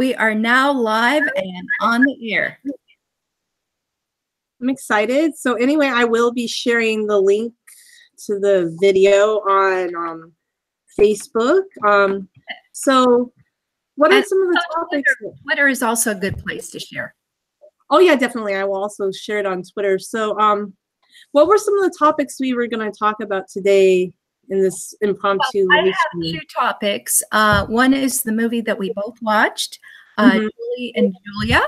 We are now live and on the air. I'm excited. So anyway, I will be sharing the link to the video on Facebook. So what are some of the topics? Twitter is also a good place to share. Oh yeah, definitely. I will also share it on Twitter. So what were some of the topics we were going to talk about today in this impromptu? Well, I have two topics. One is the movie that we both watched, Julie and Julia.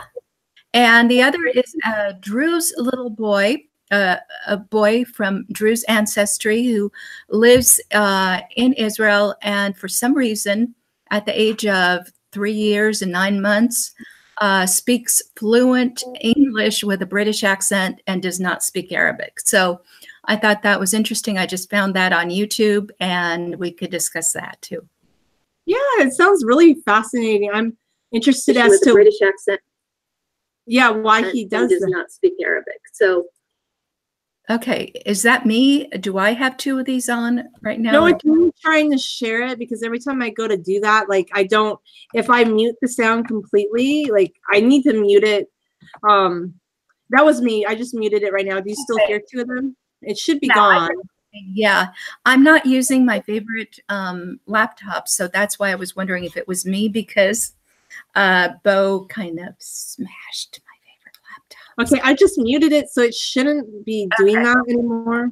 And the other is a Druze little boy, a boy from Druze ancestry who lives in Israel, and for some reason, at the age of 3 years and 9 months, speaks fluent English with a British accent and does not speak Arabic. So I thought that was interesting. I just found that on YouTube, and we could discuss that too. Yeah, it sounds really fascinating. I'm interested as to British accent. Yeah, why he does not speak Arabic. So, okay, is that me? Do I have two of these on right now? No, it's me trying to share it because every time I go to do that, like I don't. If I mute the sound completely, like I need to mute it. That was me. I just muted it right now. Do you still hear two of them? It should be gone. Yeah, I'm not using my favorite laptop, so that's why I was wondering if it was me because Bo kind of smashed my favorite laptop. Okay, I just muted it, so it shouldn't be doing that anymore.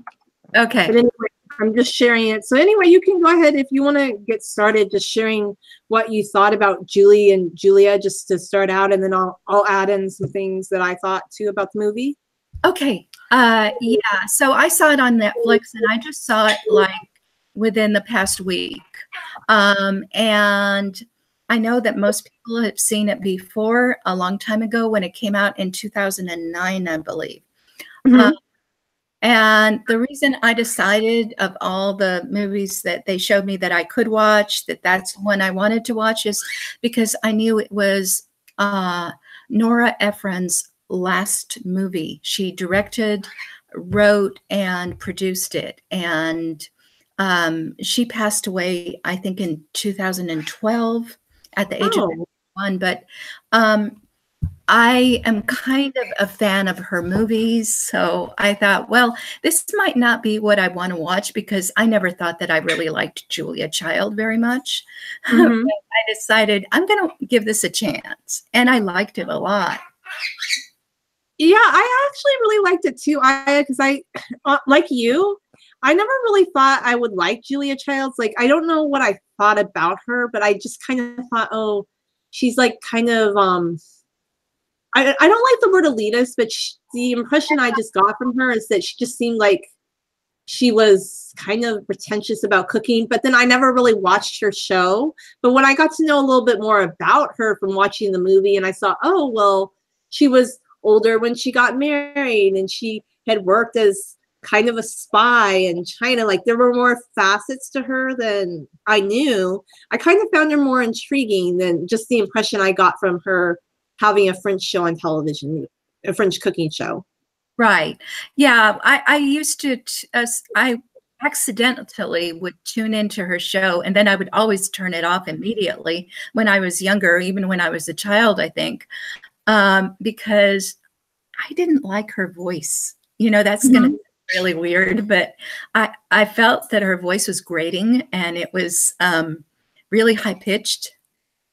Okay. But anyway, I'm just sharing it. So anyway, you can go ahead if you want to get started, just sharing what you thought about Julie and Julia, just to start out, and then I'll add in some things that I thought too about the movie. Okay. Yeah. So I saw it on Netflix, and I just saw it like within the past week, and I know that most people have seen it before, a long time ago when it came out in 2009, I believe. And the reason I decided of all the movies that they showed me that I could watch, that's one I wanted to watch, is because I knew it was Nora Ephron's last movie. She directed, wrote, and produced it. And she passed away, I think, in 2012. At the age of 1, but I am kind of a fan of her movies, so I thought, well, this might not be what I want to watch because I never thought that I really liked Julia Child very much. But I decided I'm going to give this a chance, and I liked it a lot. Yeah, I actually really liked it too. Because I like you, I never really thought I would like Julia Childs. Like, I don't know what I thought about her, but I just kind of thought, oh, she's like kind of, I don't like the word elitist, but the impression I just got from her is that she just seemed like she was kind of pretentious about cooking, but then I never really watched her show. But when I got to know a little bit more about her from watching the movie, and I saw, oh, well, she was older when she got married, and she had worked as kind of a spy in China. Like, there were more facets to her than I knew. I kind of found her more intriguing than just the impression I got from her having a French show on television, a French cooking show. Right. Yeah. I used to, I accidentally would tune into her show, and then I would always turn it off immediately when I was younger, even when I was a child, I think, because I didn't like her voice. You know, that's going to really weird, but I felt that her voice was grating, and it was really high pitched,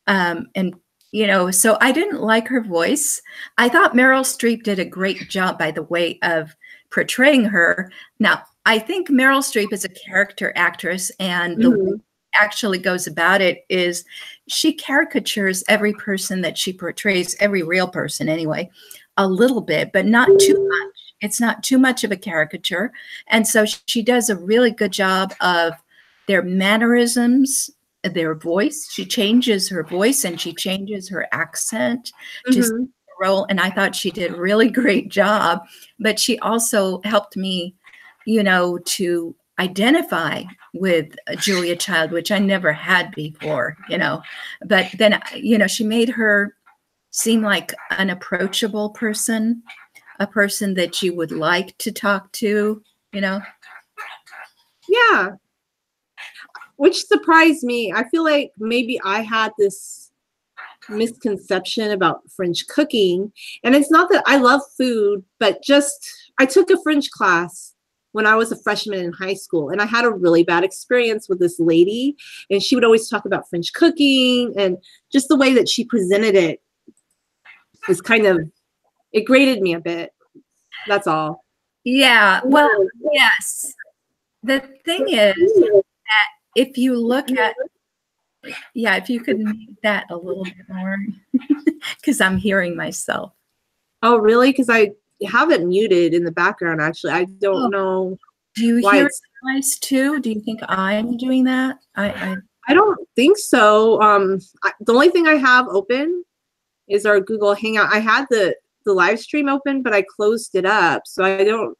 and you know, so I didn't like her voice. I thought Meryl Streep did a great job, by the way, of portraying her. Now, I think Meryl Streep is a character actress, and the way she actually goes about it is she caricatures every person that she portrays, every real person anyway, a little bit, but not too much. It's not too much of a caricature. And so she does a really good job of their mannerisms, their voice. She changes her voice and she changes her accent to the role. And I thought she did a really great job. But she also helped me, you know, to identify with Julia Child, which I never had before, you know. But then, you know, she made her seem like an approachable person, a person that you would like to talk to, you know? Yeah. Which surprised me. I feel like maybe I had this misconception about French cooking. And it's not that I love food, but just I took a French class when I was a freshman in high school, and I had a really bad experience with this lady, and she would always talk about French cooking, and just the way that she presented it was kind of, it grated me a bit. That's all. Yeah, well, yes. The thing is that if you look at, yeah, if you could make that a little bit more, because I'm hearing myself. Oh, really? Because I have it muted in the background, actually. I don't know. Do you hear it twice too? Do you think I'm doing that? I don't think so. The only thing I have open is our Google Hangout. I had the live stream open, but I closed it up. So I don't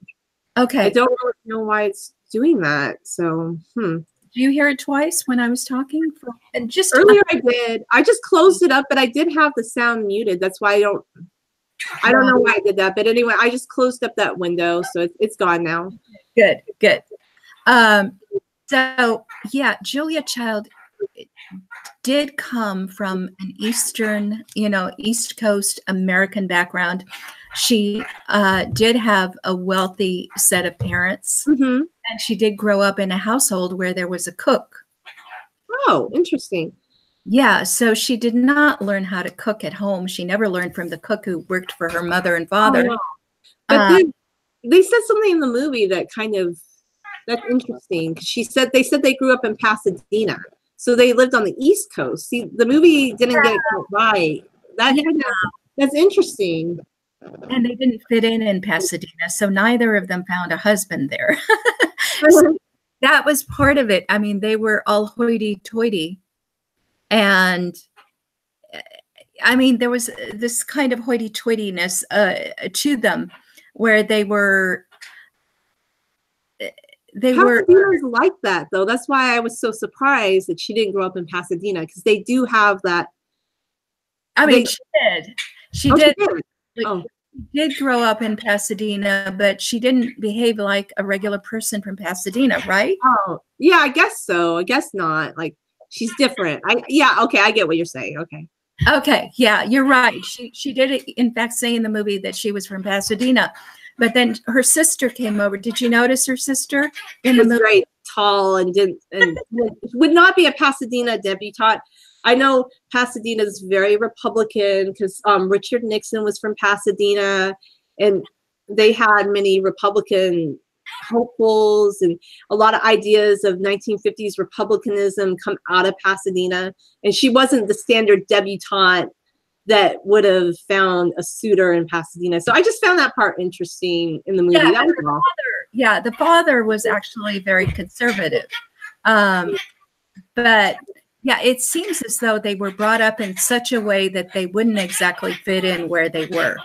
really know why it's doing that. So, Do you hear it twice when I was talking? And just earlier I did. I just closed it up, but I did have the sound muted. That's why I don't know why I did that. But anyway, I just closed up that window. So it's gone now. Good, good. So yeah, Julia Child did come from an Eastern, East Coast American background. She did have a wealthy set of parents, and she did grow up in a household where there was a cook. Oh, interesting. Yeah, so she did not learn how to cook at home. She never learned from the cook who worked for her mother and father. Oh, no. But they said something in the movie that that's interesting. They said they grew up in Pasadena. So they lived on the East Coast. See, the movie didn't get it right. That's interesting. And they didn't fit in Pasadena, so neither of them found a husband there. So that was part of it. I mean, they were all hoity-toity. And I mean, there was this kind of hoity-toityness to them where they were Pasadena's like that, though. That's why I was so surprised that she didn't grow up in Pasadena, because they do have that. I mean, she did. She did grow up in Pasadena, but she didn't behave like a regular person from Pasadena, right? Oh, yeah, I guess so. I guess not. Like, she's different. Okay, I get what you're saying. Okay. Okay, yeah, you're right. She did, in fact, say in the movie that she was from Pasadena. But then her sister came over. Did you notice her sister in the movie? Very tall and would not be a Pasadena debutante. I know Pasadena is very Republican because Richard Nixon was from Pasadena, and they had many Republican hopefuls, and a lot of ideas of 1950s Republicanism come out of Pasadena. And she wasn't the standard debutante that would have found a suitor in Pasadena. So I just found that part interesting in the movie. Yeah, that was the father was actually very conservative. But yeah, it seems as though they were brought up in such a way that they wouldn't exactly fit in where they were.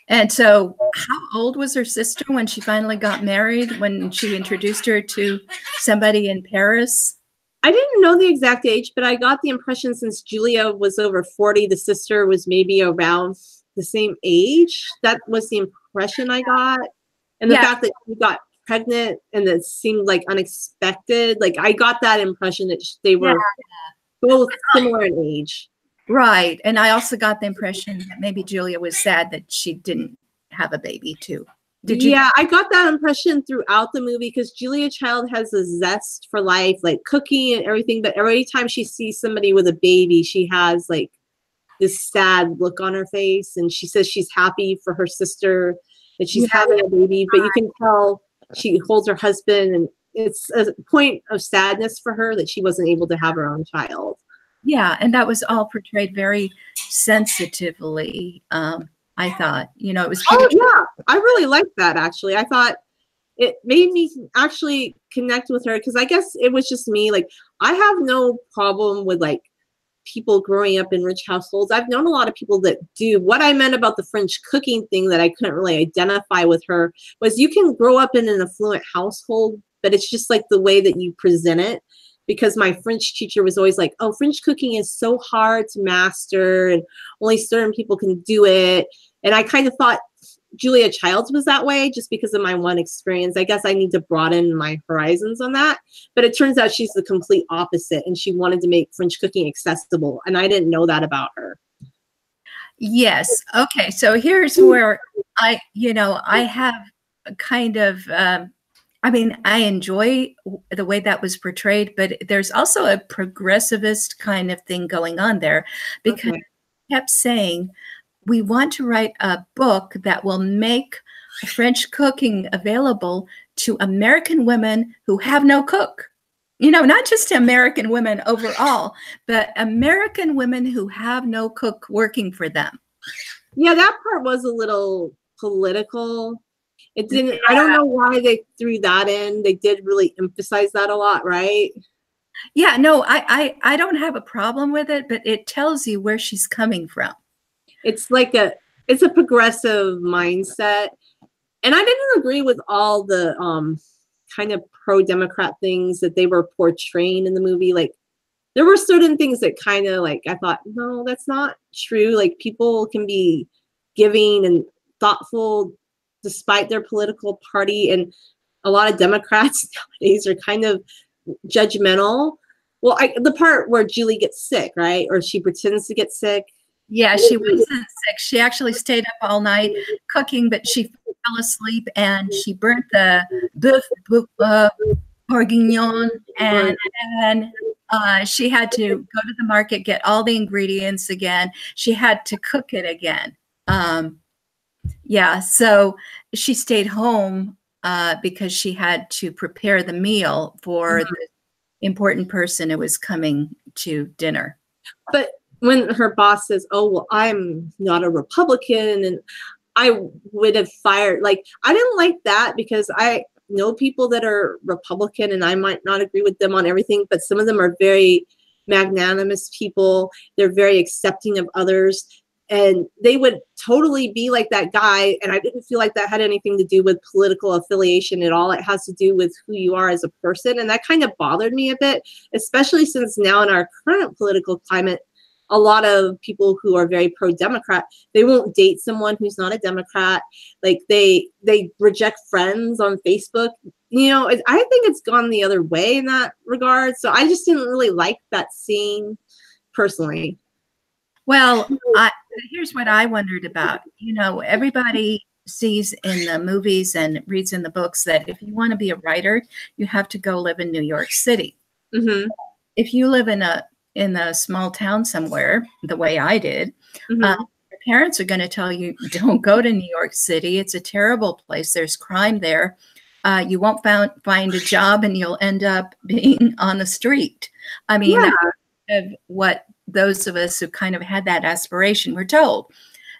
And so how old was her sister when she finally got married, when she introduced her to somebody in Paris? I didn't know the exact age, but I got the impression since Julia was over 40, the sister was maybe around the same age. That was the impression I got. And the fact that she got pregnant and it seemed like unexpected, like I got that impression that they were both similar in age. Right. And I also got the impression that maybe Julia was sad that she didn't have a baby too. Did you? Yeah, I got that impression throughout the movie because Julia Child has a zest for life, like cooking and everything. But every time she sees somebody with a baby, she has like this sad look on her face. And she says she's happy for her sister that she's having a baby. But you can tell she holds her husband, and it's a point of sadness for her that she wasn't able to have her own child. Yeah, and that was all portrayed very sensitively. I thought, it was. Oh yeah, I really liked that actually. I thought it made me actually connect with her because I guess it was just me. Like I have no problem with like people growing up in rich households. I've known a lot of people that do. What I meant about the French cooking thing that I couldn't really identify with her was you can grow up in an affluent household, but it's just like the way that you present it. Because my French teacher was always like, oh, French cooking is so hard to master and only certain people can do it. And I kind of thought Julia Childs was that way just because of my one experience. I guess I need to broaden my horizons on that. But it turns out she's the complete opposite, and she wanted to make French cooking accessible, and I didn't know that about her. Yes. Okay. So here's where I have a kind of, I mean, I enjoy the way that was portrayed, but there's also a progressivist kind of thing going on there, because I kept saying, we want to write a book that will make French cooking available to American women who have no cook. You know, not just American women overall, but American women who have no cook working for them. Yeah, that part was a little political. It didn't, I don't know why they threw that in. They did really emphasize that a lot, right? Yeah, no, I don't have a problem with it, but it tells you where she's coming from. It's like it's a progressive mindset. And I didn't agree with all the kind of pro-Democrat things that they were portraying in the movie. Like, there were certain things that kind of like, I thought, no, that's not true. Like, people can be giving and thoughtful despite their political party. And a lot of Democrats nowadays are kind of judgmental. Well, the part where Julie gets sick, right? Or she pretends to get sick. Yeah, she wasn't sick. She actually stayed up all night cooking, but she fell asleep and she burnt the boeuf bourguignon, and she had to go to the market, get all the ingredients again. She had to cook it again. Yeah, so she stayed home because she had to prepare the meal for the important person who was coming to dinner. But when her boss says, oh, well, I'm not a Republican, and I would have fired, like, I didn't like that, because I know people that are Republican and I might not agree with them on everything, but some of them are very magnanimous people. They're very accepting of others, and they would totally be like that guy. And I didn't feel like that had anything to do with political affiliation at all. It has to do with who you are as a person. And that kind of bothered me a bit, especially since now in our current political climate, a lot of people who are very pro-Democrat, they won't date someone who's not a Democrat. Like, they reject friends on Facebook. You know, I think it's gone the other way in that regard. So I just didn't really like that scene personally. Well, here's what I wondered about. You know, everybody sees in the movies and reads in the books that if you want to be a writer, you have to go live in New York City. Mm-hmm. If you live in a small town somewhere, the way I did, your parents are going to tell you, don't go to New York City. It's a terrible place. There's crime there. You won't find a job, and you'll end up being on the street. I mean, that's what those of us who kind of had that aspiration were told.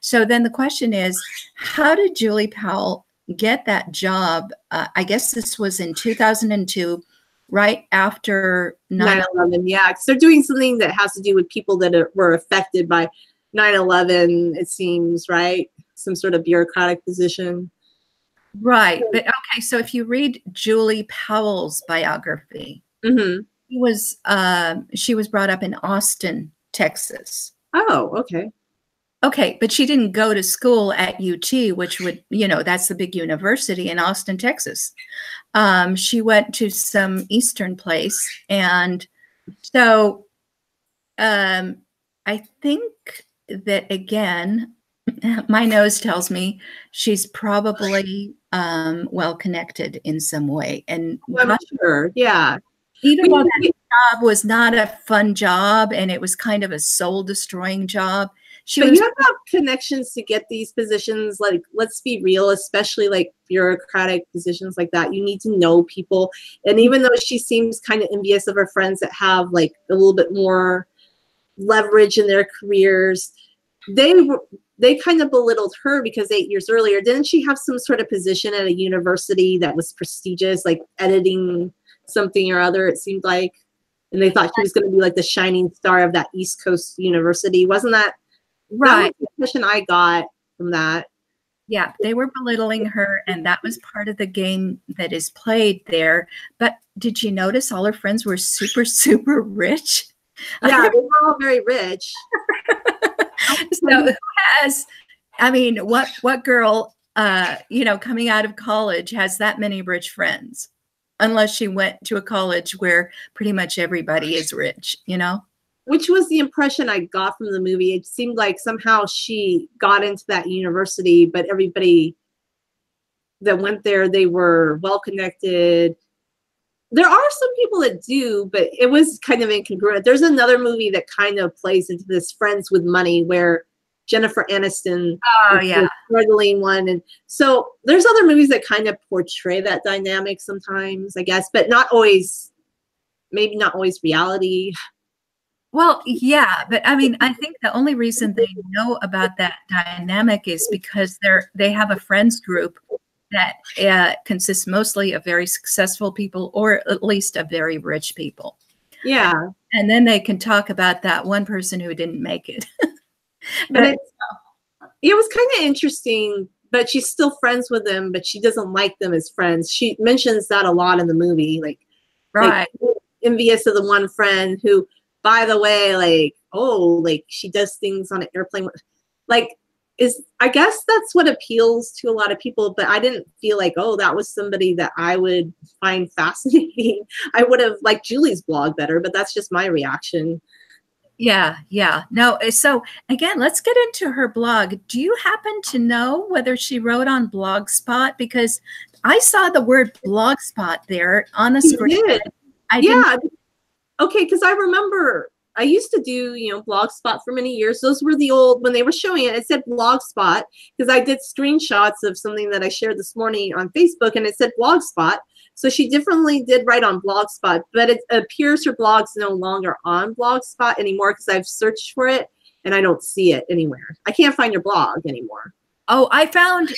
So then the question is, how did Julie Powell get that job? I guess this was in 2002, right after 9/11. Yeah, because they're doing something that has to do with people that were affected by 9/11, it seems, right? Some sort of bureaucratic position. Right. But okay, so if you read Julie Powell's biography, she was brought up in Austin, Texas. Oh, okay. Okay, but she didn't go to school at UT, which would, you know, that's the big university in Austin, Texas. She went to some Eastern place. And so I think that, again, my nose tells me she's probably well-connected in some way. And I'm sure, yeah. Even though that job was not a fun job and it was kind of a soul-destroying job, you have to have connections to get these positions. Like, let's be real, especially like bureaucratic positions like that. You need to know people. And even though she seems kind of envious of her friends that have like a little bit more leverage in their careers, they kind of belittled her because 8 years earlier, didn't she have some sort of position at a university that was prestigious, like editing something or other, it seemed like? And they thought she was going to be like the shining star of that East Coast university. Wasn't that? Right. That was the impression I got from that. Yeah, they were belittling her, and that was part of the game that is played there. But did you notice all her friends were super, super rich? Yeah, they were all very rich. So who has, I mean, what girl you know, coming out of college has that many rich friends, unless she went to a college where pretty much everybody is rich, you know? Which was the impression I got from the movie. It seemed like somehow she got into that university, but everybody that went there, they were well connected. There are some people that do, but it was kind of incongruent. There's another movie that kind of plays into this Friends with Money where Jennifer Aniston is the struggling one. And so there's other movies that kind of portray that dynamic sometimes, I guess, but not always, maybe not always reality. Well, yeah, but I mean, I think the only reason they know about that dynamic is because they have a friends group that consists mostly of very successful people, or at least of very rich people. Yeah. And then they can talk about that one person who didn't make it. But it was kind of interesting, but she's still friends with them, but she doesn't like them as friends. She mentions that a lot in the movie, like envious of the one friend who, by the way, like, oh, like she does things on an airplane. Like, I guess that's what appeals to a lot of people, but I didn't feel like, oh, that was somebody that I would find fascinating. I would have liked Julie's blog better, but that's just my reaction. Yeah, yeah. No, so again, let's get into her blog. Do you happen to know whether she wrote on Blogspot? Because I saw the word Blogspot there on the screen. Yeah. Okay, because I remember I used to do, you know, Blogspot for many years. Those were the old, when they were showing it, it said Blogspot, because I did screenshots of something that I shared this morning on Facebook, and it said Blogspot. So she definitely did write on Blogspot, but it appears her blog's no longer on Blogspot anymore because I've searched for it and I don't see it anywhere. I can't find your blog anymore. Oh, I found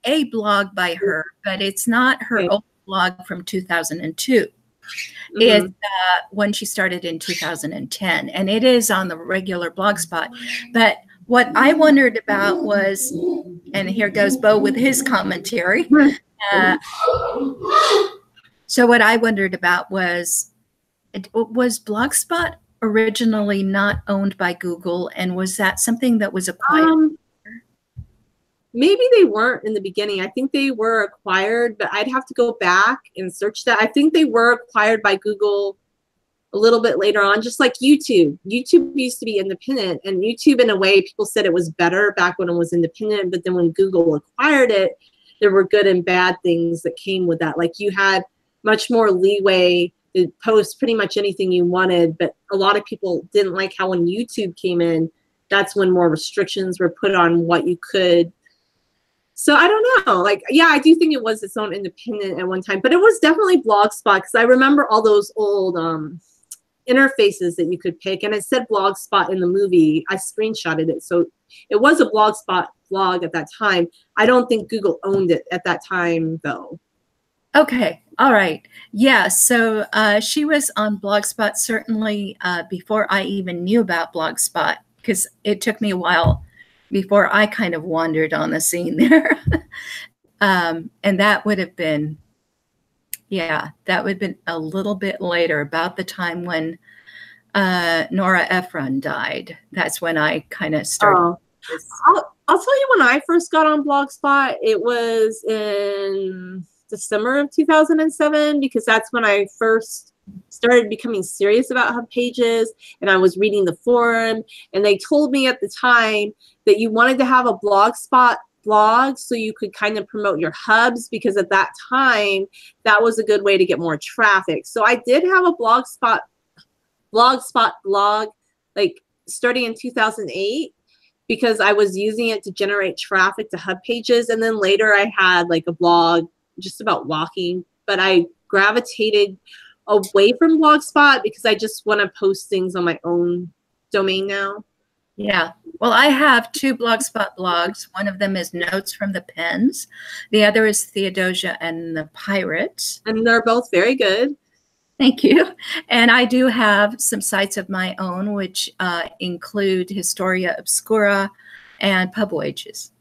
a blog by her, but it's not her old blog from 2002. Mm-hmm. It's when she started in 2010, and it is on the regular Blogspot. But what I wondered about was, and here goes Bo with his commentary. So what I wondered about was Blogspot originally not owned by Google, and was that something that was acquired? Maybe they weren't in the beginning. I think they were acquired, but I'd have to go back and search that. I think they were acquired by Google a little bit later on, just like YouTube. YouTube used to be independent, and YouTube, in a way, people said it was better back when it was independent, but then when Google acquired it, there were good and bad things that came with that. Like, you had much more leeway to post pretty much anything you wanted, but a lot of people didn't like how when YouTube came in, that's when more restrictions were put on what you could. So I don't know, like, yeah, I do think it was its own independent at one time, but it was definitely Blogspot, because I remember all those old interfaces that you could pick, and it said Blogspot in the movie. I screenshotted it, so it was a Blogspot blog at that time. I don't think Google owned it at that time, though. Okay, all right. Yeah, so she was on Blogspot certainly before I even knew about Blogspot, because it took me a while before I kind of wandered on the scene there. And that would have been, yeah, that would have been a little bit later, about the time when Nora Ephron died. That's when I kind of started. I'll tell you, when I first got on Blogspot, it was in December of 2007, because that's when I first started becoming serious about hub pages, and I was reading the forum, and they told me at the time that you wanted to have a Blogspot blog so you could kind of promote your hubs, because at that time that was a good way to get more traffic. So I did have a Blogspot blog, like starting in 2008, because I was using it to generate traffic to hub pages, and then later I had like a blog just about walking, but I gravitated away from Blogspot because I just want to post things on my own domain now. Yeah. Well, I have two Blogspot blogs. One of them is Notes from the Pens. The other is Theodosia and the Pirates. And they're both very good. Thank you. And I do have some sites of my own, which include Historia Obscura and Pub Wages.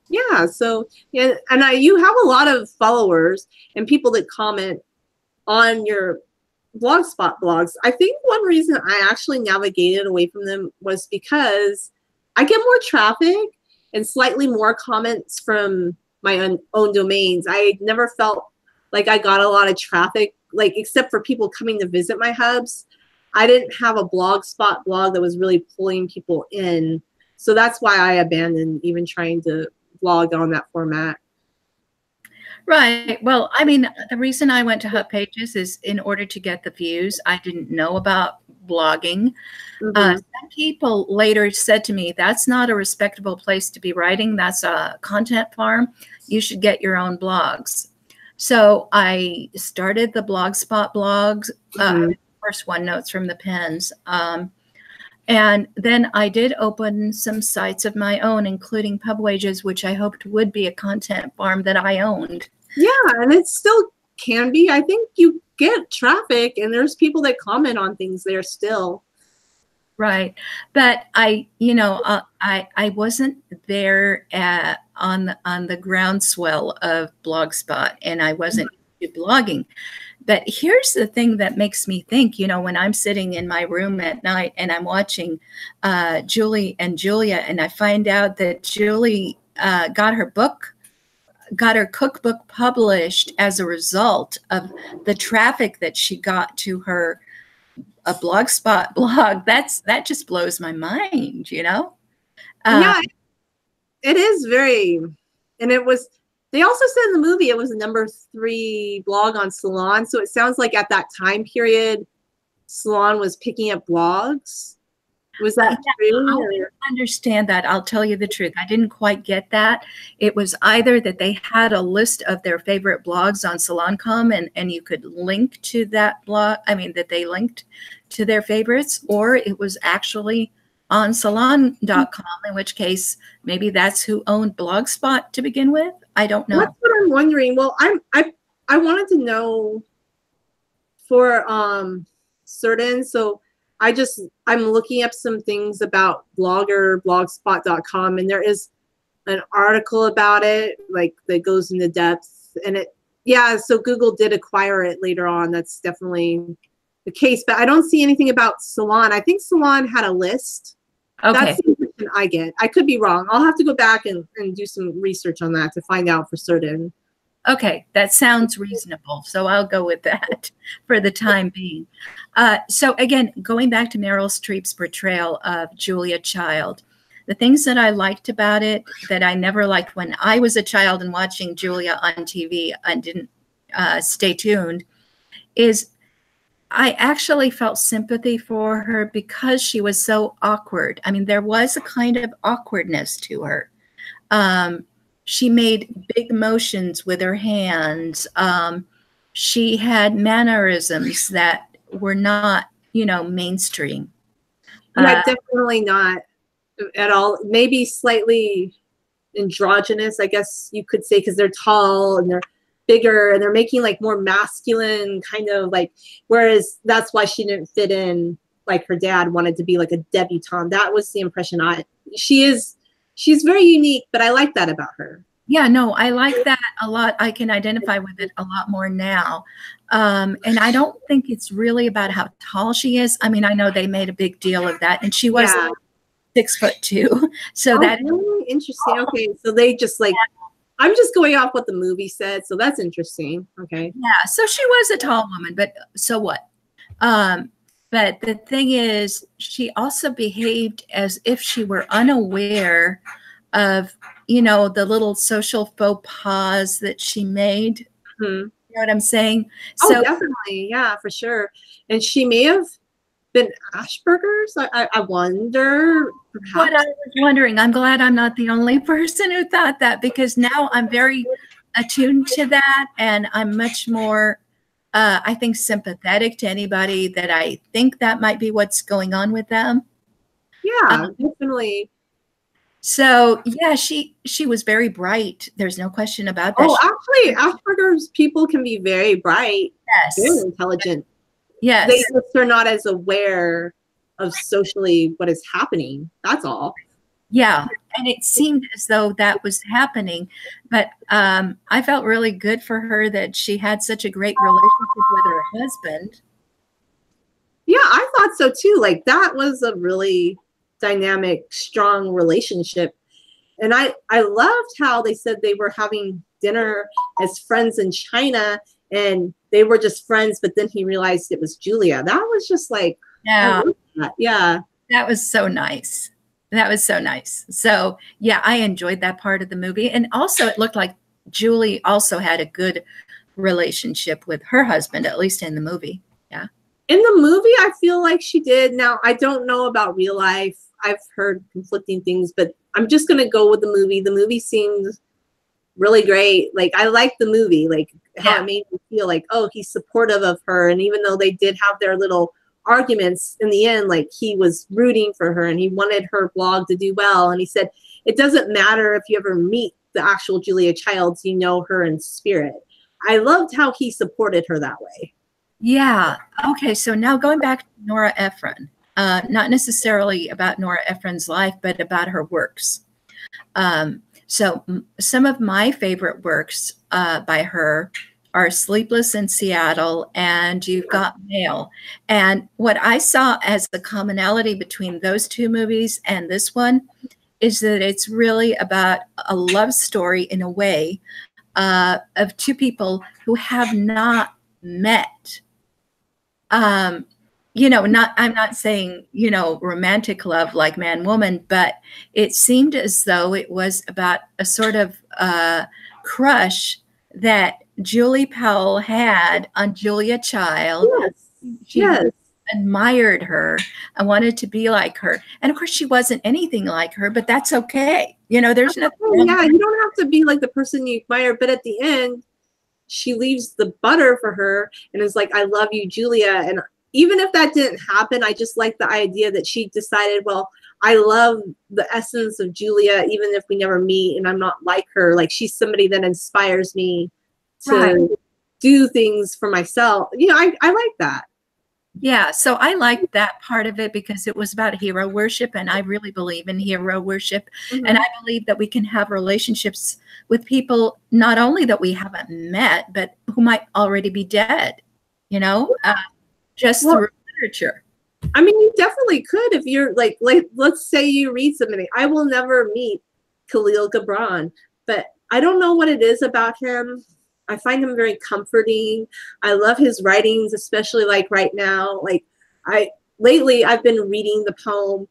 Yeah. So, yeah, and you have a lot of followers and people that comment on your Blogspot blogs. I think one reason I actually navigated away from them was because I get more traffic and slightly more comments from my own domains. I never felt like I got a lot of traffic, like except for people coming to visit my hubs. I didn't have a blogspot blog that was really pulling people in. So that's why I abandoned even trying to blog on that format. Right. Well, I mean, the reason I went to Hub Pages is in order to get the views. I didn't know about blogging. Some people later said to me, that's not a respectable place to be writing. That's a content farm. You should get your own blogs. So I started the Blogspot blogs, first one, Notes from the Pens. And then I did open some sites of my own, including PubWages, which I hoped would be a content farm that I owned. Yeah, and it still can be. I think you get traffic, and there's people that comment on things there still. Right. But I wasn't there on the groundswell of Blogspot, and I wasn't blogging. But here's the thing that makes me think, when I'm sitting in my room at night and I'm watching Julie and Julia, and I find out that Julie got her cookbook published as a result of the traffic that she got to her Blogspot blog. That just blows my mind, Yeah, it is very, and it was. They also said in the movie it was the #3 blog on Salon. So it sounds like at that time period, Salon was picking up blogs. Was that true? I didn't understand that. I'll tell you the truth. I didn't quite get that. It was either that they had a list of their favorite blogs on Salon.com and you could link to that blog. I mean, that they linked to their favorites, or it was actually on Salon.com, in which case maybe that's who owned Blogspot to begin with. I don't know. That's what I'm wondering. Well, I wanted to know for certain. So I'm looking up some things about blogspot.com, and there is an article about it, like that goes into depth. And so Google did acquire it later on. That's definitely the case, but I don't see anything about Salon. I think Salon had a list. Okay. That's the impression I get. I could be wrong. I'll have to go back and do some research on that to find out for certain. Okay, that sounds reasonable. So I'll go with that for the time being. So again, going back to Meryl Streep's portrayal of Julia Child, the things that I liked about it that I never liked when I was a child and watching Julia on TV and didn't stay tuned is I actually felt sympathy for her because she was so awkward. I mean, there was a kind of awkwardness to her. She made big motions with her hands. She had mannerisms that were not, mainstream. Definitely not at all. Maybe slightly androgynous, I guess you could say, because they're tall and they're bigger and they're making like more masculine kind of like, whereas that's why she didn't fit in, like her dad wanted to be like a debutante. That was the impression she's very unique, but I like that about her. Yeah, no, I like that a lot. I can identify with it a lot more now. And I don't think it's really about how tall she is. I mean, I know they made a big deal of that, and she was 6'2". So that's really interesting. Okay, so they just like, I'm just going off what the movie said, so that's interesting. Okay. Yeah, so she was a tall woman, but so what? But the thing is, she also behaved as if she were unaware of, the little social faux pas that she made. You know what I'm saying? Oh, so definitely. Yeah, for sure. And she may have been Asperger's. I wonder. Perhaps. What I was wondering, I'm glad I'm not the only person who thought that, because now I'm very attuned to that, and I'm much more, I think, sympathetic to anybody that I think that might be what's going on with them. Yeah, definitely. So yeah, she was very bright. There's no question about that. Oh, actually, Asperger's people can be very bright, very intelligent. Yes, they're not as aware of socially what is happening. That's all. Yeah, and it seemed as though that was happening, but I felt really good for her that she had such a great relationship with her husband. Yeah, I thought so too. Like, that was a really dynamic, strong relationship. And I loved how they said they were having dinner as friends in China, and they were just friends, but then he realized it was Julia. That was just like, Yeah, yeah. that was so nice. That was so nice. So yeah, I enjoyed that part of the movie. And also it looked like Julie also had a good relationship with her husband, at least in the movie. Yeah. In the movie, I feel like she did. Now, I don't know about real life. I've heard conflicting things, but I'm just going to go with the movie. The movie seemed really great. Like, I liked the movie, like how it made me feel like, oh, he's supportive of her. And even though they did have their little arguments in the end, like he was rooting for her and he wanted her blog to do well. And he said, it doesn't matter if you ever meet the actual Julia Childs, you know her in spirit. I loved how he supported her that way. Yeah. Okay. So now going back to Nora Ephron, not necessarily about Nora Ephron's life, but about her works. So some of my favorite works by her are Sleepless in Seattle and You've Got Mail. And what I saw as the commonality between those two movies and this one is that it's really about a love story in a way of two people who have not met. You know, I'm not saying, you know, romantic love like man woman, but it seemed as though it was about a sort of crush that Julie Powell had on Julia Child. She admired her and wanted to be like her. And of course she wasn't anything like her, but that's okay. You know, there's nothing wrong. Yeah, you don't have to be like the person you admire, but at the end, she leaves the butter for her and is like, I love you, Julia. And even if that didn't happen, I just like the idea that she decided, well, I love the essence of Julia, even if we never meet and I'm not like her. Like she's somebody that inspires me to do things for myself. You know, I like that. Yeah, so I liked that part of it because it was about hero worship, and I really believe in hero worship. And I believe that we can have relationships with people not only that we haven't met, but who might already be dead, you know, just through literature. I mean, you definitely could if you're like let's say you read somebody. I will never meet Khalil Gibran, but I don't know what it is about him. I find him very comforting. I love his writings, especially like right now. Like lately I've been reading the poem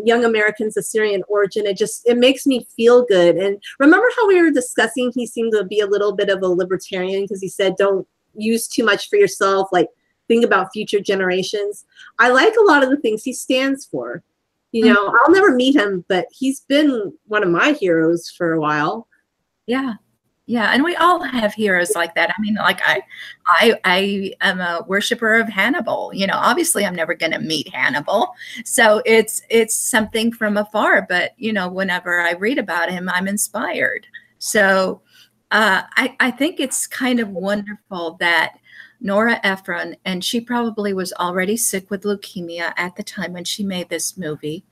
Young Americans Assyrian Origin. It makes me feel good. And remember how we were discussing, he seemed to be a little bit of a libertarian because he said, don't use too much for yourself. Like think about future generations. I like a lot of the things he stands for. You know, I'll never meet him, but he's been one of my heroes for a while. Yeah. Yeah, and we all have heroes like that. I mean, like I am a worshiper of Hannibal. You know, obviously I'm never going to meet Hannibal. So it's something from afar, but you know, whenever I read about him, I'm inspired. So I think it's kind of wonderful that Nora Ephron, and she probably was already sick with leukemia at the time when she made this movie,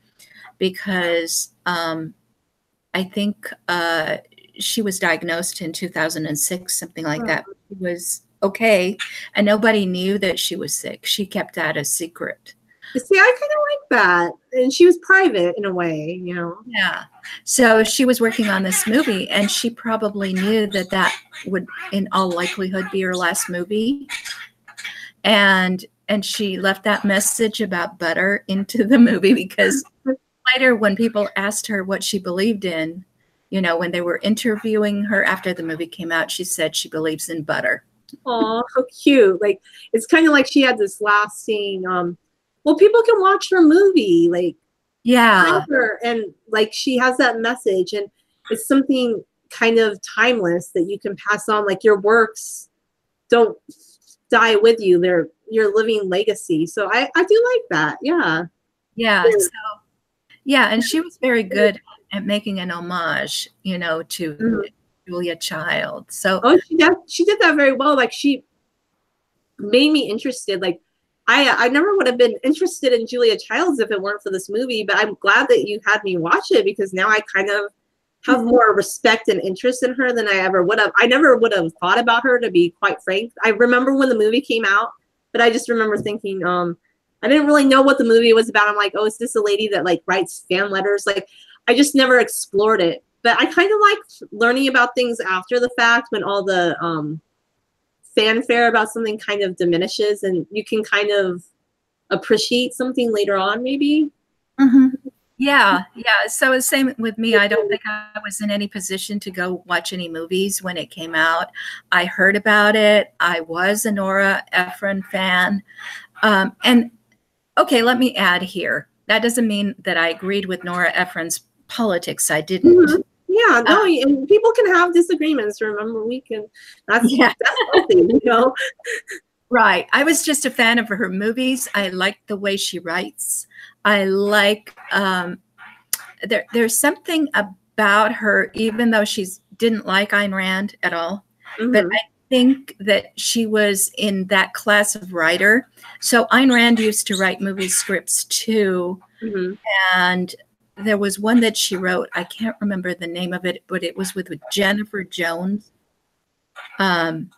because I think she was diagnosed in 2006, something like that. She was okay, and nobody knew that she was sick. She kept that a secret. See, I kind of like that. And she was private in a way, you know. Yeah. So she was working on this movie, and she probably knew that that would, in all likelihood, be her last movie. And she left that message about butter into the movie because later when people asked her what she believed in, you know, when they were interviewing her after the movie came out, she said she believes in butter. Oh, how cute. Like, it's kind of like she had this last scene. Well, people can watch her movie. Like, yeah. And like, she has that message, and it's something kind of timeless that you can pass on. Like, your works don't die with you. They're your living legacy. So I do like that. Yeah. Yeah. So, yeah. And she was very good at making an homage, you know, to Julia Child. So she did that very well. Like, she made me interested. Like, I never would have been interested in Julia Childs if it weren't for this movie, but I'm glad that you had me watch it because now I kind of have more respect and interest in her than I ever would have. I never would have thought about her, to be quite frank. I remember when the movie came out, but I just remember thinking, I didn't really know what the movie was about. I'm like, oh, is this a lady that like writes fan letters? Like, I just never explored it. But I kind of like learning about things after the fact when all the fanfare about something kind of diminishes and you can kind of appreciate something later on, maybe. Mm-hmm. Yeah, yeah. So the same with me. I don't think I was in any position to go watch any movies when it came out. I heard about it. I was a Nora Ephron fan. And okay, let me add here. That doesn't mean that I agreed with Nora Ephron's politics. I didn't. Mm-hmm. Yeah, no, and people can have disagreements. Remember, we can. That's healthy, you know. Right. I was just a fan of her movies. I like the way she writes. I like there's something about her, even though she didn't like Ayn Rand at all. Mm-hmm. But I think that she was in that class of writer. So Ayn Rand used to write movie scripts too. Mm-hmm. And there was one that she wrote. I can't remember the name of it, but it was with Jennifer Jones. And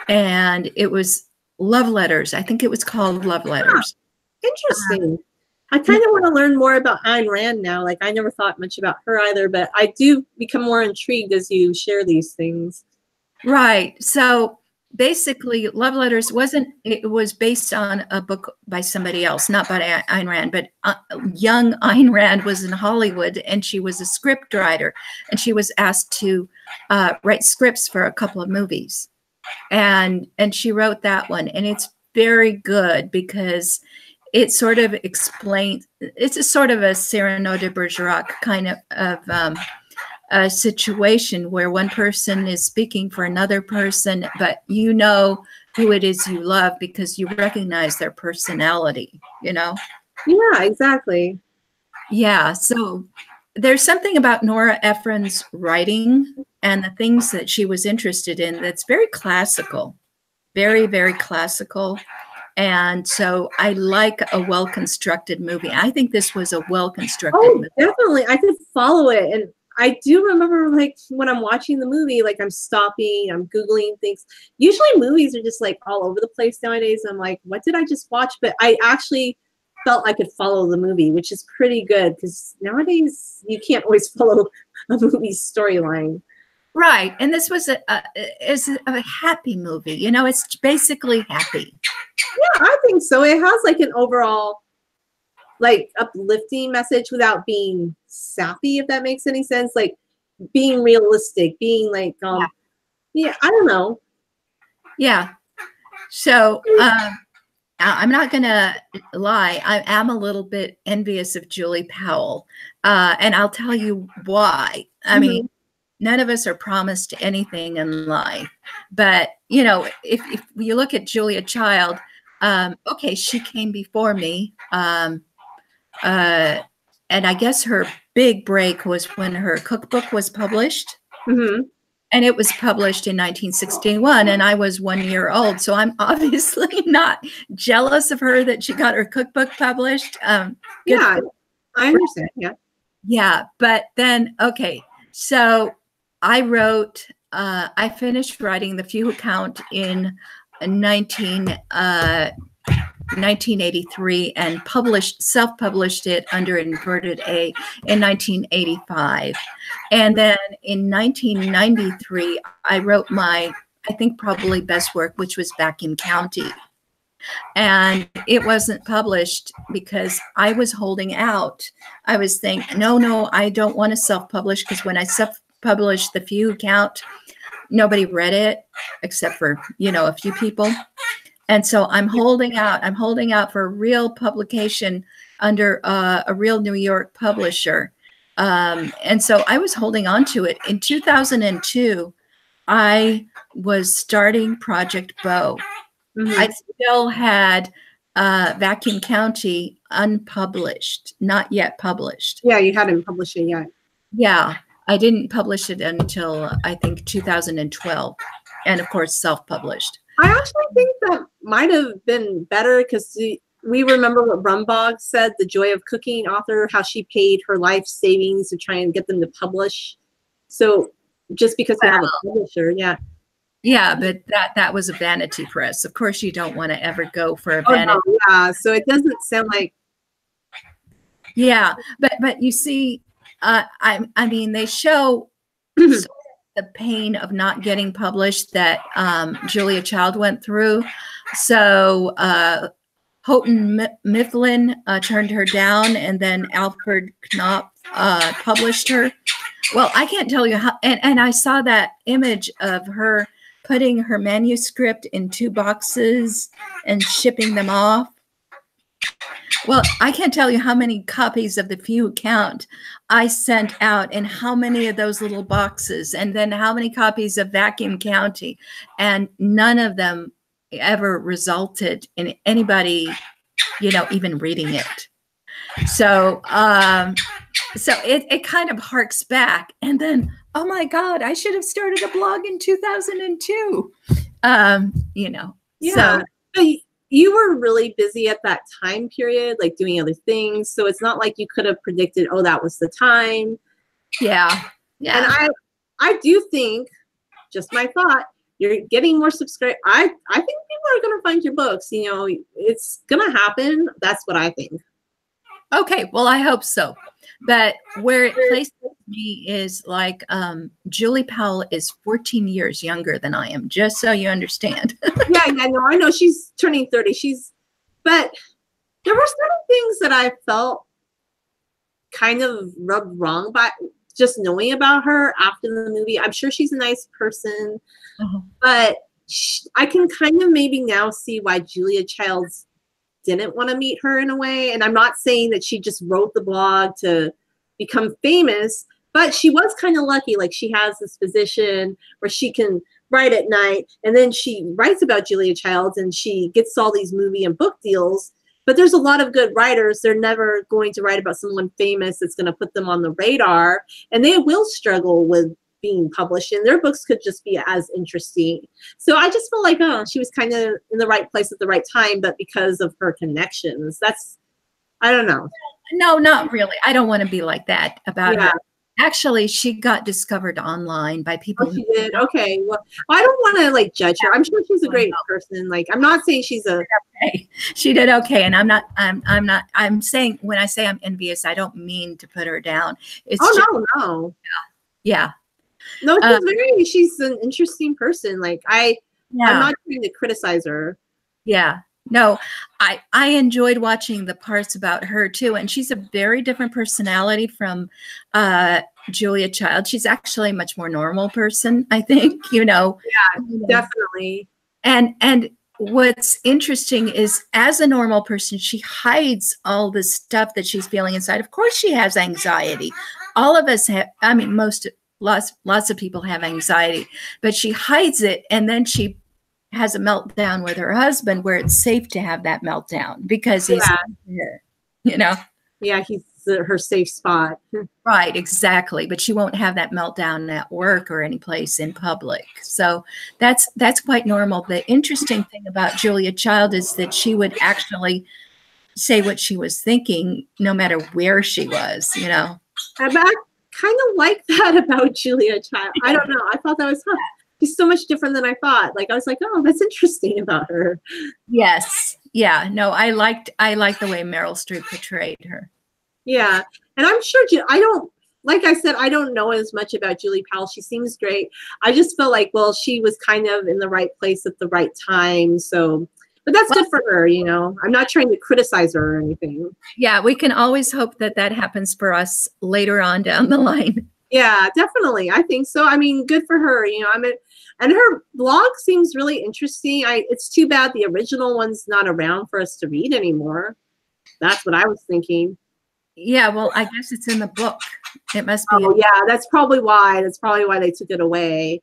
it was Love Letters. I think it was called Love Letters. Interesting. I kind of want to learn more about Ayn Rand now. Like, I never thought much about her either, but I do become more intrigued as you share these things. Right. So basically, Love Letters it was based on a book by somebody else, not by Ayn Rand, but young Ayn Rand was in Hollywood and she was a script writer and she was asked to write scripts for a couple of movies. And she wrote that one, and it's very good because it sort of explains, it's a sort of a Cyrano de Bergerac kind of a situation where one person is speaking for another person, but you know who it is you love because you recognize their personality, you know? Yeah, exactly. Yeah, so there's something about Nora Ephron's writing and the things that she was interested in that's very classical, very, very classical. And so I like a well-constructed movie. I think this was a well-constructed movie. Definitely. I could follow it. And I do remember, like, when I'm watching the movie, like, I'm stopping, I'm Googling things. Usually movies are just, like, all over the place nowadays. I'm like, what did I just watch? But I actually felt I could follow the movie, which is pretty good because nowadays you can't always follow a movie's storyline. Right. And this was a happy movie. You know, it's basically happy. Yeah, I think so. It has like an overall like uplifting message without being sappy, if that makes any sense. Like being realistic, being like yeah, I don't know. Yeah. So I'm not gonna lie, I am a little bit envious of Julie Powell. And I'll tell you why. I mean, none of us are promised anything in life. But you know, if you look at Julia Child, okay, she came before me. And I guess her big break was when her cookbook was published. Mm-hmm. And it was published in 1961, and I was 1 year old. So I'm obviously not jealous of her that she got her cookbook published. Yeah, I understand. Yeah. Yeah. But then, okay, so I finished writing The Few Who Count in 1983 and self-published it under Inverted A in 1985. And then in 1993, I wrote my, I think probably best work, which was Vacuum County. And it wasn't published because I was holding out. I was thinking, no, I don't want to self-publish because when I self-published The Few Who Count, nobody read it except for, you know, a few people. And so I'm holding out. I'm holding out for a real publication under a real New York publisher. And so I was holding on to it. In 2002, I was starting Project Bow. Mm-hmm. I still had Vacuum County unpublished, not yet published. Yeah, you hadn't published it yet. Yeah, I didn't publish it until I think 2012. And of course, self-published. I actually think that might have been better because we remember what Rumbog said, the Joy of Cooking author, how she paid her life savings to try and get them to publish. So just because you have a publisher, yeah. Yeah, but that was a vanity press. Of course, you don't want to ever go for a vanity. No, yeah, so it doesn't sound like. Yeah, but you see, I mean, they show sort of the pain of not getting published that Julia Child went through. So Houghton Mifflin turned her down, and then Alfred Knopf published her. Well, I can't tell you how, and I saw that image of her putting her manuscript in 2 boxes and shipping them off. Well, I can't tell you how many copies of The Few Count I sent out and how many of those little boxes, and then how many copies of Vacuum County, and none of them ever resulted in anybody, you know, even reading it. So, so it kind of harks back. And then, oh my God, I should have started a blog in 2002. You know, yeah. So you were really busy at that time period, like doing other things. So it's not like you could have predicted, oh, that was the time. Yeah. Yeah. And I do think, just my thought, you're getting more subscribers. I think people are going to find your books. You know, it's going to happen. That's what I think. Okay. Well, I hope so. But where it places me is like Julie Powell is 14 years younger than I am, just so you understand. Yeah, I know she's turning 30. But there were certain things that I felt kind of rubbed wrong by just knowing about her after the movie. I'm sure she's a nice person, but I can kind of maybe now see why Julia Childs didn't want to meet her in a way. And I'm not saying that she just wrote the blog to become famous, but she was kind of lucky. Like, she has this position where she can write at night, and then she writes about Julia Childs, and she gets all these movie and book deals. But there's a lot of good writers. They're never going to write about someone famous that's going to put them on the radar, and they will struggle with being published, and their books could just be as interesting. So I just feel like, oh, she was kind of in the right place at the right time, but because of her connections, I don't know. No, not really. I don't want to be like that about her. Actually, she got discovered online by people. Oh, she did? Okay. Well, I don't want to like judge her. I'm sure she's a great person. Like, I'm not saying she's a. Okay. She did okay, and I'm saying, when I say I'm envious, I don't mean to put her down. It's no. Yeah. No, she's an interesting person. Like, I'm not trying to criticize her. Yeah. No, I enjoyed watching the parts about her too. And she's a very different personality from Julia Child. She's actually a much more normal person, I think, you know. Yeah, definitely. And what's interesting is, as a normal person, she hides all the stuff that she's feeling inside. Of course she has anxiety. All of us have, I mean, lots of people have anxiety, but she hides it, and then she has a meltdown with her husband where it's safe to have that meltdown because he's here, you know? Yeah, he's her safe spot. Right, exactly. But she won't have that meltdown at work or any place in public. So that's quite normal. The interesting thing about Julia Child is that she would actually say what she was thinking no matter where she was, you know? I kind of like that about Julia Child. I don't know. I thought that was fun. She's so much different than I thought. Like, I was like, oh, that's interesting about her. Yes. Yeah. No, I liked the way Meryl Streep portrayed her. Yeah. And I'm sure, like I said, I don't know as much about Julie Powell. She seems great. I just felt like, well, she was kind of in the right place at the right time. So, but that's good for her, you know. I'm not trying to criticize her or anything. Yeah. We can always hope that happens for us later on down the line. Yeah, definitely. I think so. I mean, good for her, you know. I mean, and her blog seems really interesting. It's too bad the original one's not around for us to read anymore. That's what I was thinking. Yeah, well, I guess it's in the book. It must be. Oh, yeah, that's probably why. That's probably why they took it away.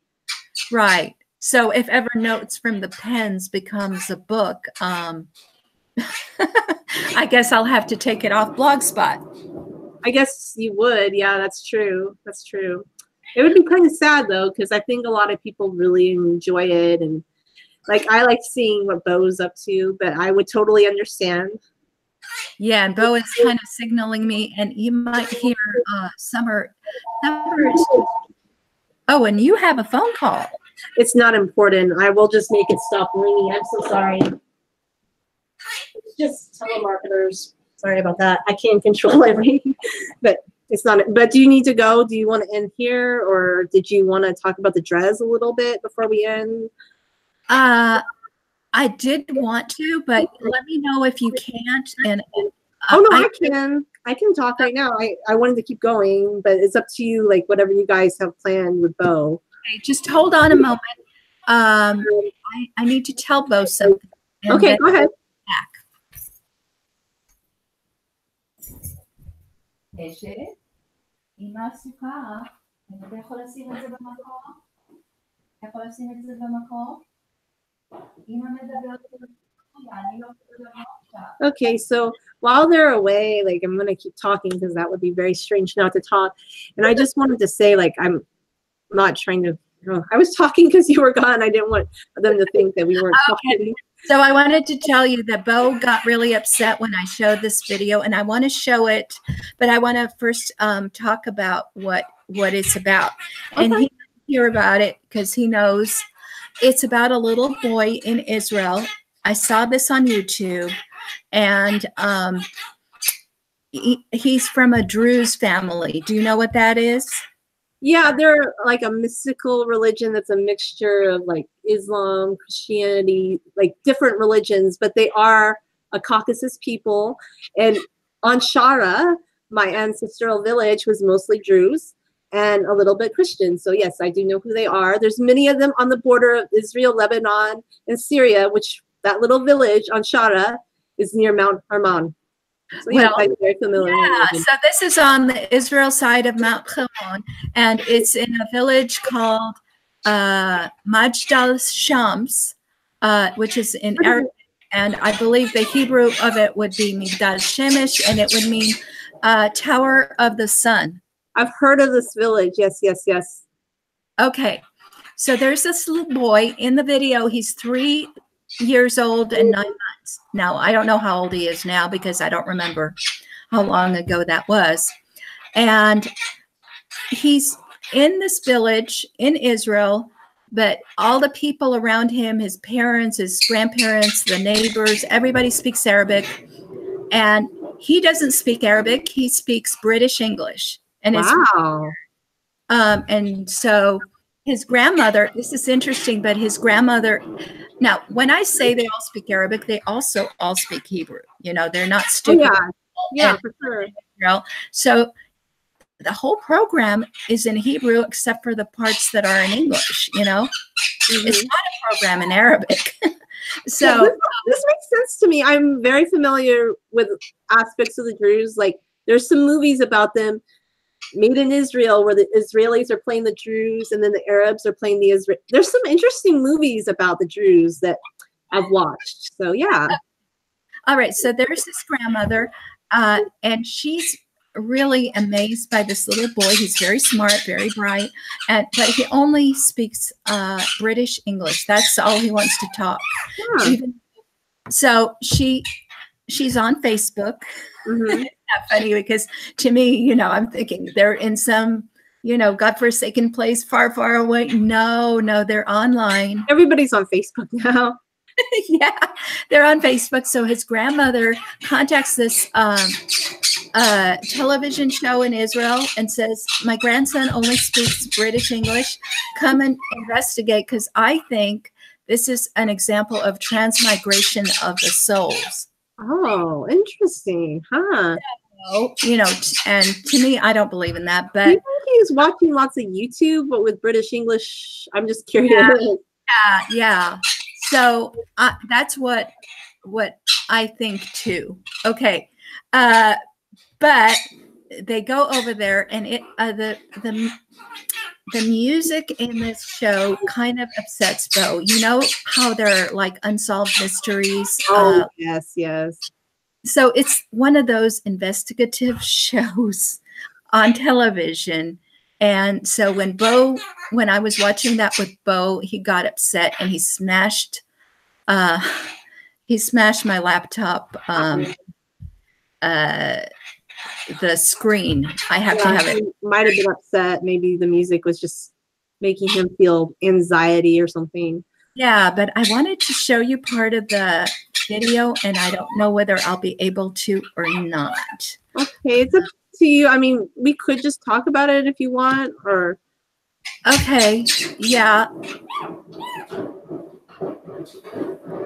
Right. So if ever Notes from the Pens becomes a book, I guess I'll have to take it off Blogspot. I guess you would. Yeah, that's true. That's true. It would be kind of sad, though, because I think a lot of people really enjoy it. And, like, I like seeing what Bo's up to, but I would totally understand. Yeah, and Bo is kind of signaling me, and you might hear Summer. Oh, and you have a phone call. It's not important. I will just make it stop ringing. I'm so sorry. It's just telemarketers. Sorry about that. I can't control everything. But It's not, but do you need to go? Do you want to end here, or did you want to talk about the Druze a little bit before we end? I did want to, but let me know if you can't. And oh no, I can. I can talk right now. I wanted to keep going, but it's up to you. Like whatever you guys have planned with Bo. Okay, just hold on a moment. I need to tell Bo something. Okay, go ahead. Back. Okay, so while they're away, like I'm gonna keep talking because that would be very strange not to talk. And I just wanted to say, like, I'm not trying to. I was talking because you were gone. I didn't want them to think that we weren't talking. So I wanted to tell you that Bo got really upset when I showed this video, and I want to show it, but I want to first talk about what it's about. And he hear about it because he knows it's about a little boy in Israel. I saw this on YouTube, and he's from a Druze family. Do you know what that is? Yeah, they're like a mystical religion that's a mixture of like Islam, Christianity, like different religions, but they are a Caucasus people. And on Shara, my ancestral village was mostly Druze and a little bit Christian. So yes, I do know who they are. There's many of them on the border of Israel, Lebanon, and Syria, which that little village on Shara is near Mount Hermon. So yeah, I'm very familiar. Yeah, so this is on the Israel side of Mount Hermon, and it's in a village called Majd al-Shams, which is in Arabic, and I believe the Hebrew of it would be Migdal Shemesh, and it would mean Tower of the Sun. I've heard of this village. Yes, yes, yes. Okay, so there's this little boy in the video. He's 3 years old and 9 months. Now, I don't know how old he is now because I don't remember how long ago that was. And he's in this village in Israel, but all the people around him, his parents, his grandparents, the neighbors, everybody speaks Arabic. And he doesn't speak Arabic. He speaks British English. And wow. And so his grandmother, this is interesting, but his grandmother, now when I say they all speak Arabic, they also all speak Hebrew. You know, they're not stupid. Oh, yeah, for sure. You know? So the whole program is in Hebrew except for the parts that are in English, you know. It's not a program in Arabic. So yeah, this makes sense to me. I'm very familiar with aspects of the Druze. Like there's some movies about them made in Israel where the Israelis are playing the Druze and then the Arabs are playing the Israel. There's some interesting movies about the Druze that I've watched. So yeah. All right. So there's this grandmother and she's really amazed by this little boy. He's very smart, very bright, but he only speaks British English. That's all he wants to talk. Yeah. So she's on Facebook. It's not funny because to me, you know, I'm thinking they're in some, you know, godforsaken place far, far away. No, they're online. Everybody's on Facebook now. Yeah, they're on Facebook. So his grandmother contacts this television show in Israel and says, my grandson only speaks British English. Come and investigate because I think this is an example of transmigration of the souls. Oh, interesting, huh? You know, and to me, I don't believe in that. But you think he's watching lots of YouTube, but with British English? I'm just curious. Yeah. So that's what I think too. Okay, but they go over there, and the music in this show kind of upsets Bo. You know how they're like unsolved mysteries. Oh, yes, yes. So it's one of those investigative shows on television. And so when I was watching that with Bo, he got upset and he smashed my laptop, the screen. I have to have it. He might have been upset. Maybe the music was just making him feel anxiety or something. Yeah, but I wanted to show you part of the video, and I don't know whether I'll be able to or not. Okay, it's up to you. I mean, we could just talk about it if you want, or Okay, yeah.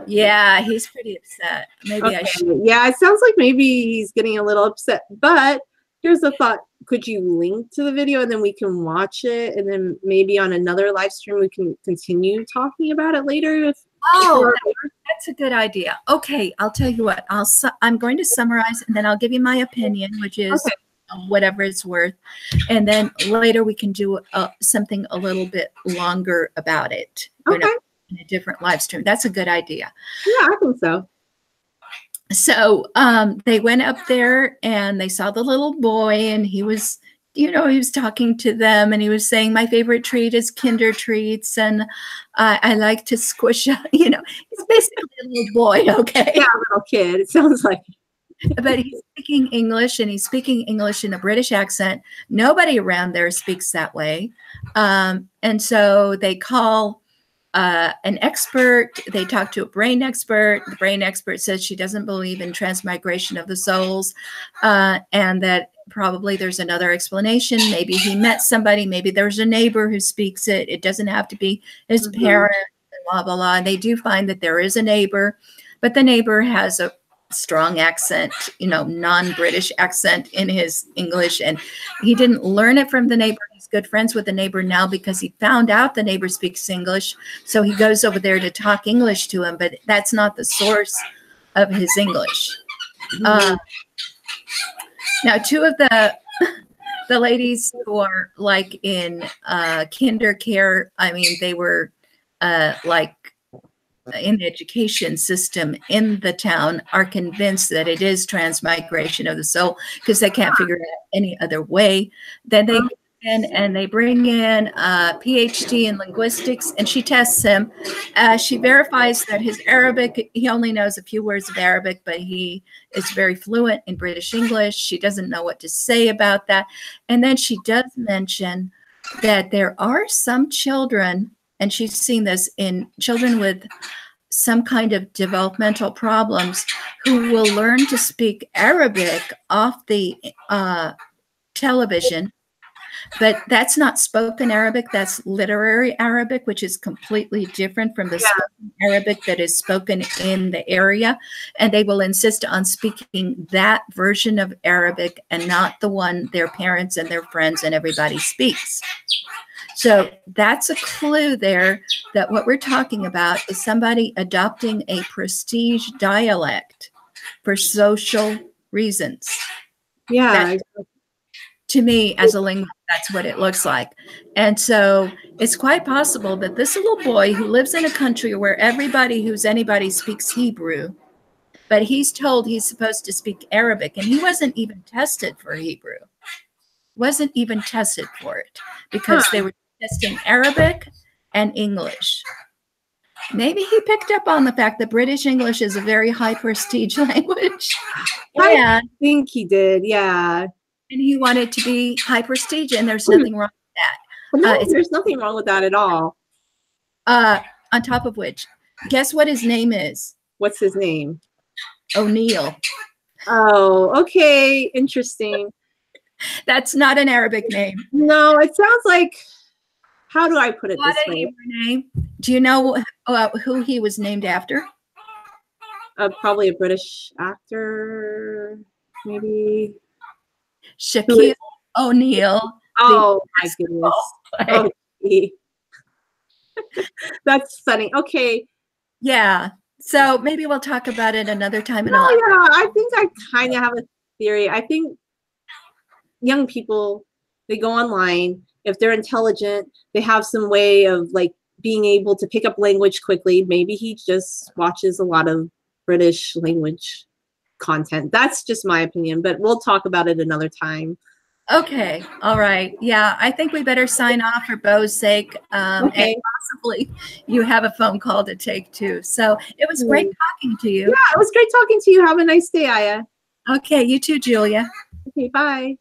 Yeah, he's pretty upset. Maybe I should. okay. Yeah, it sounds like maybe he's getting a little upset. But here's the thought: could you link to the video and then we can watch it, and then maybe on another live stream we can continue talking about it later? Oh, that's a good idea. Okay, I'll tell you what. I'm going to summarize, and then I'll give you my opinion, which is whatever it's worth, and then later we can do something a little bit longer about it. Okay. In a different live stream. That's a good idea. Yeah, I think so. So they went up there and they saw the little boy, and he was, you know, he was talking to them, and he was saying, my favorite treat is Kinder treats, and I like to squish, you know, he's basically a little boy, okay? Yeah, a little kid, it sounds like. But he's speaking English, and he's speaking English in a British accent. Nobody around there speaks that way. And so they call an expert. They talk to a brain expert. The brain expert says she doesn't believe in transmigration of the souls, and that probably there's another explanation. Maybe he met somebody. Maybe there's a neighbor who speaks it. It doesn't have to be his parent, blah, blah, blah. And they do find that there is a neighbor, but the neighbor has a strong accent, you know, non-British accent in his English. And he didn't learn it from the neighbor. He's good friends with the neighbor now because he found out the neighbor speaks English. So he goes over there to talk English to him, but that's not the source of his English. Now, two of the ladies who are like in kinder care, I mean, they were like in the education system in the town, are convinced that it is transmigration of the soul because they can't figure it out any other way. Then they go in and they bring in a PhD in linguistics, and she tests him. She verifies that his Arabic, he only knows a few words of Arabic, but he is very fluent in British English. She doesn't know what to say about that. And then she does mention that there are some children, and she's seen this in children with some kind of developmental problems, who will learn to speak Arabic off the television. But that's not spoken Arabic, that's literary Arabic, which is completely different from the spoken Arabic that is spoken in the area. And they will insist on speaking that version of Arabic and not the one their parents and their friends and everybody speaks. So that's a clue there that what we're talking about is somebody adopting a prestige dialect for social reasons. Yeah. To me, as a linguist, that's what it looks like. And so it's quite possible that this little boy who lives in a country where everybody who's anybody speaks Hebrew, but he's told he's supposed to speak Arabic, and he wasn't even tested for Hebrew. Wasn't even tested for it because they were testing Arabic and English. Maybe he picked up on the fact that British English is a very high prestige language. I think he did, yeah. And he wanted to be high prestige, and there's nothing wrong with that. No, there's nothing wrong with that at all. On top of which, guess what his name is? What's his name? O'Neill. Oh, okay. Interesting. That's not an Arabic name. No, it sounds like, how do I put it this way? Name. Do you know who he was named after? Probably a British actor, maybe. Shaquille O'Neal. Oh, my goodness. Okay. That's funny. Okay. Yeah. So maybe we'll talk about it another time. Yeah, I think I kind of have a theory. I think young people, they go online. If they're intelligent, they have some way of like being able to pick up language quickly. Maybe he just watches a lot of British language content. That's just my opinion, but we'll talk about it another time. Okay. All right. Yeah, I think we better sign off for Bo's sake. Okay. And possibly you have a phone call to take too. So it was great talking to you. Yeah, it was great talking to you. Have a nice day, Aya. Okay. You too, Julia. Okay, bye.